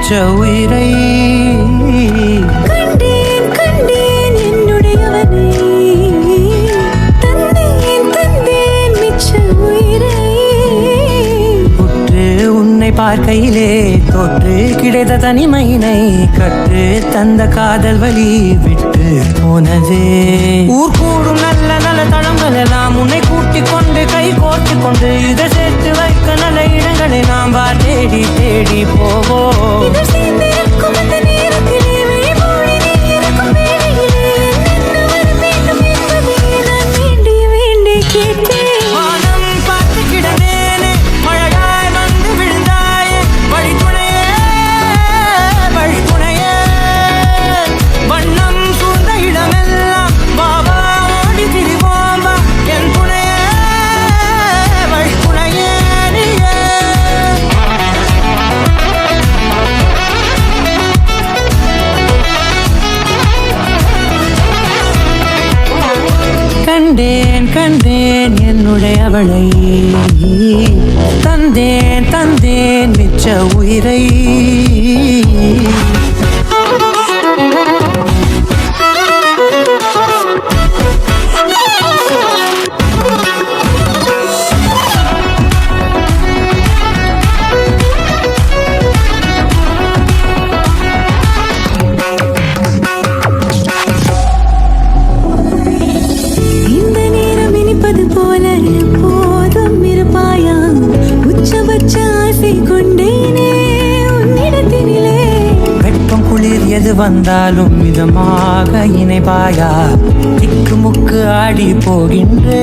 மிச்ச உயிரை கண்டேன் கண்டேன் என்னுடையவனை தந்தேன் தந்தேன் மிச்ச உயிரை உற்று உன்னை பார்க்கையிலே தொற்று கிடைத்த தனிமையினை கற்று தந்த காதல் வழி விட்டு போனதே ஊர் கூடும் நல்ல நல்ல தளங்கள் எல்லாம் உன்னை கூட்டிக் கொண்டு கை கோர்த்து கொண்டு இதை சேர்த்து வைக்க நல்ல இடங்களை நாம் தேடி தேடி போவோம் இதழ் சேர்ந்திருக்கும் அந்த நேரத்திலே விழிமூடி நீ இருக்கும் வேளையிலே என்ன வர வேண்டும் என்பதை நான் வேண்டி வேண்டி கேட்டேன் வானம் பார்த்து கிடந்தேனே மழையாய் வந்து விழுந்தாயே வழித்துணையே வழித்துணையே வண்ணம் சூழ்ந்த இடமெல்லாம் பாபா ஓடி திரிவோம் வா என் துணையே வழித்துணையே நீயே கண்டேன் கண்டேன் என்னுடையவளை தந்தேன் தந்தேன் மிச்ச உயிரை இந்த நேரம் இனிப்பது போல எப்போதும் இருப்பாயா உச்சபட்ச ஆசை கொண்டேனே உன்னிடத்தினிலே வெட்கம் குளிர் எது வந்தாலும் மிதமாக இணைப்பாயா திக்கு முக்கு ஆடி போகின்றே